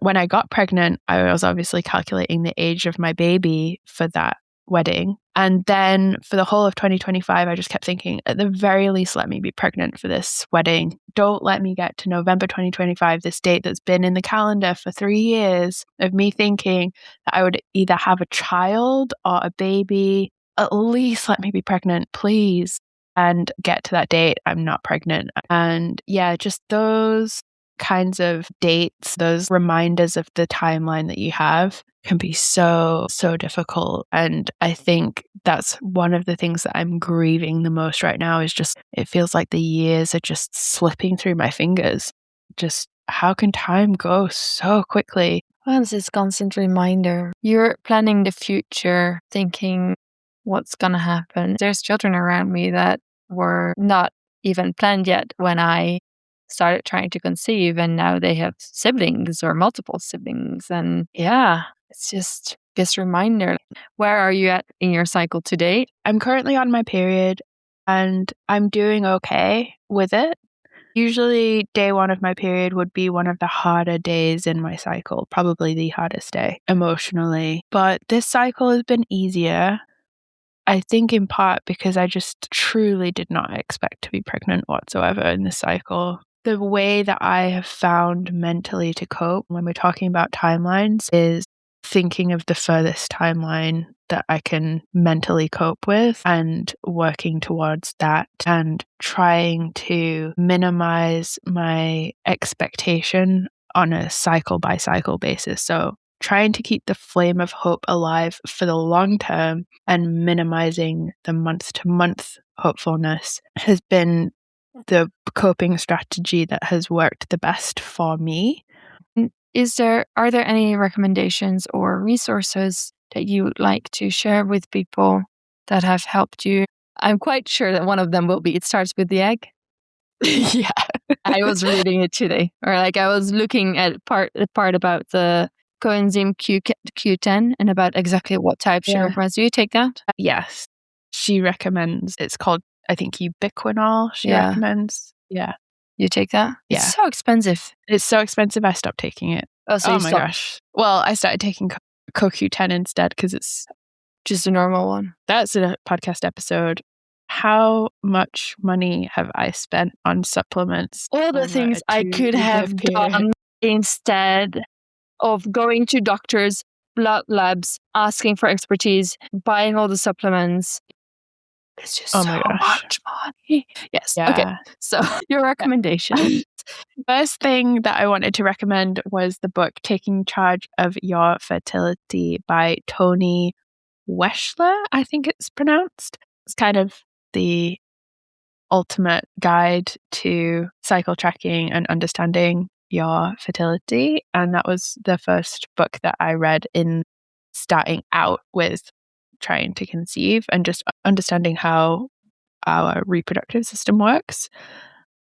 [SPEAKER 1] When I got pregnant, I was obviously calculating the age of my baby for that wedding. And then for the whole of 2025, I just kept thinking, at the very least, let me be pregnant for this wedding. Don't let me get to November 2025, this date that's been in the calendar for 3 years of me thinking that I would either have a child or a baby. At least let me be pregnant, please. And get to that date, I'm not pregnant. And yeah, just those kinds of dates, those reminders of the timeline that you have can be so difficult. And I think that's one of the things that I'm grieving the most right now is just, it feels like the years are just slipping through my fingers. Just how can time go so quickly?
[SPEAKER 2] Well, it's this constant reminder. You're planning the future, thinking what's going to happen. There's children around me that were not even planned yet when I started trying to conceive, and now they have siblings or multiple siblings. And yeah, it's just this reminder. Where are you at in your cycle today?
[SPEAKER 1] I'm currently on my period and I'm doing okay with it. Usually day 1 of my period would be one of the harder days in my cycle, probably the hardest day emotionally. But this cycle has been easier. I think in part because I just truly did not expect to be pregnant whatsoever in this cycle. The way that I have found mentally to cope when we're talking about timelines is thinking of the furthest timeline that I can mentally cope with and working towards that and trying to minimize my expectation on a cycle by cycle basis. So trying to keep the flame of hope alive for the long term and minimizing the month to month hopefulness has been the coping strategy that has worked the best for me.
[SPEAKER 2] Are there any recommendations or resources that you would like to share with people that have helped you? I'm quite sure that one of them will be It Starts with the Egg.
[SPEAKER 1] Yeah.
[SPEAKER 2] I was reading it today, or I was looking at the part about the coenzyme Q10 and about exactly what type she recommends. Do you take that?
[SPEAKER 1] Yes. She recommends, it's called, I think, ubiquinol she recommends. Yeah.
[SPEAKER 2] You take that?
[SPEAKER 1] Yeah.
[SPEAKER 2] It's so expensive.
[SPEAKER 1] It's so expensive, I stopped taking it.
[SPEAKER 2] Oh
[SPEAKER 1] my gosh. Well, I started taking CoQ10 instead because it's
[SPEAKER 2] just a normal one.
[SPEAKER 1] That's a podcast episode. How much money have I spent on supplements?
[SPEAKER 2] All the things I could have done instead of going to doctors, blood labs, asking for expertise, buying all the supplements. It's just so much money. Yes. Yeah. Okay. So your recommendation.
[SPEAKER 1] First thing that I wanted to recommend was the book Taking Charge of Your Fertility by Toni Weschler, I think it's pronounced. It's kind of the ultimate guide to cycle tracking and understanding your fertility. And that was the first book that I read in starting out with trying to conceive and just understanding how our reproductive system works.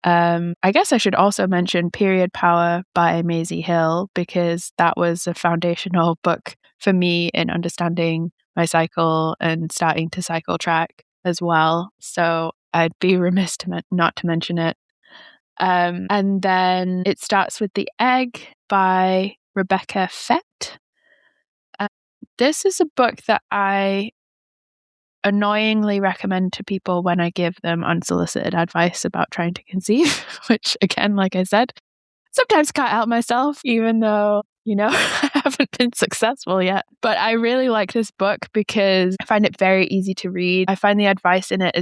[SPEAKER 1] I guess I should also mention Period Power by Maisie Hill, because that was a foundational book for me in understanding my cycle and starting to cycle track as well. So I'd be remiss not to mention it. And then It Starts with the Egg by Rebecca Fett. This is a book that I annoyingly recommend to people when I give them unsolicited advice about trying to conceive, which again, like I said, sometimes can't help myself, even though, I haven't been successful yet. But I really like this book because I find it very easy to read. I find the advice in it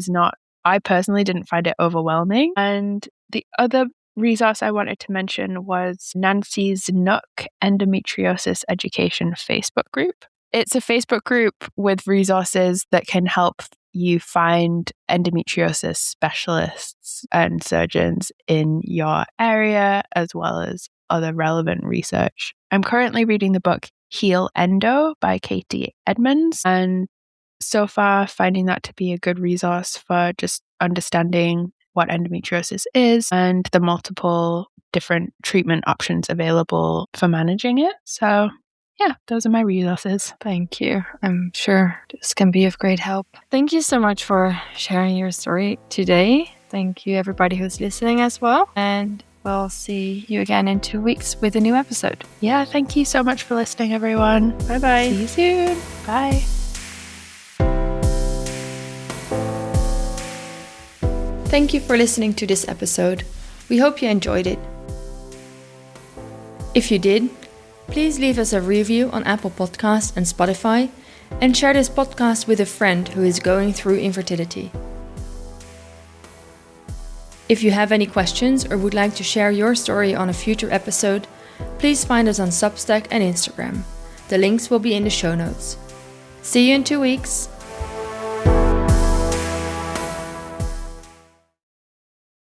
[SPEAKER 1] I personally didn't find it overwhelming. And the other resource I wanted to mention was Nancy's Nook Endometriosis Education Facebook group. It's a Facebook group with resources that can help you find endometriosis specialists and surgeons in your area, as well as other relevant research. I'm currently reading the book Heal Endo by Katie Edmonds, and so far finding that to be a good resource for just understanding what endometriosis is and the multiple different treatment options available for managing it. So yeah, those are my resources.
[SPEAKER 2] Thank you. I'm sure this can be of great help. Thank you so much for sharing your story today. Thank you, everybody who's listening as well. And we'll see you again in 2 weeks with a new episode.
[SPEAKER 1] Yeah, thank you so much for listening, everyone.
[SPEAKER 2] Bye-bye.
[SPEAKER 1] See you soon. Bye.
[SPEAKER 2] Thank you for listening to this episode. We hope you enjoyed it. If you did, please leave us a review on Apple Podcasts and Spotify, and share this podcast with a friend who is going through infertility. If you have any questions or would like to share your story on a future episode, please find us on Substack and Instagram. The links will be in the show notes. See you in 2 weeks.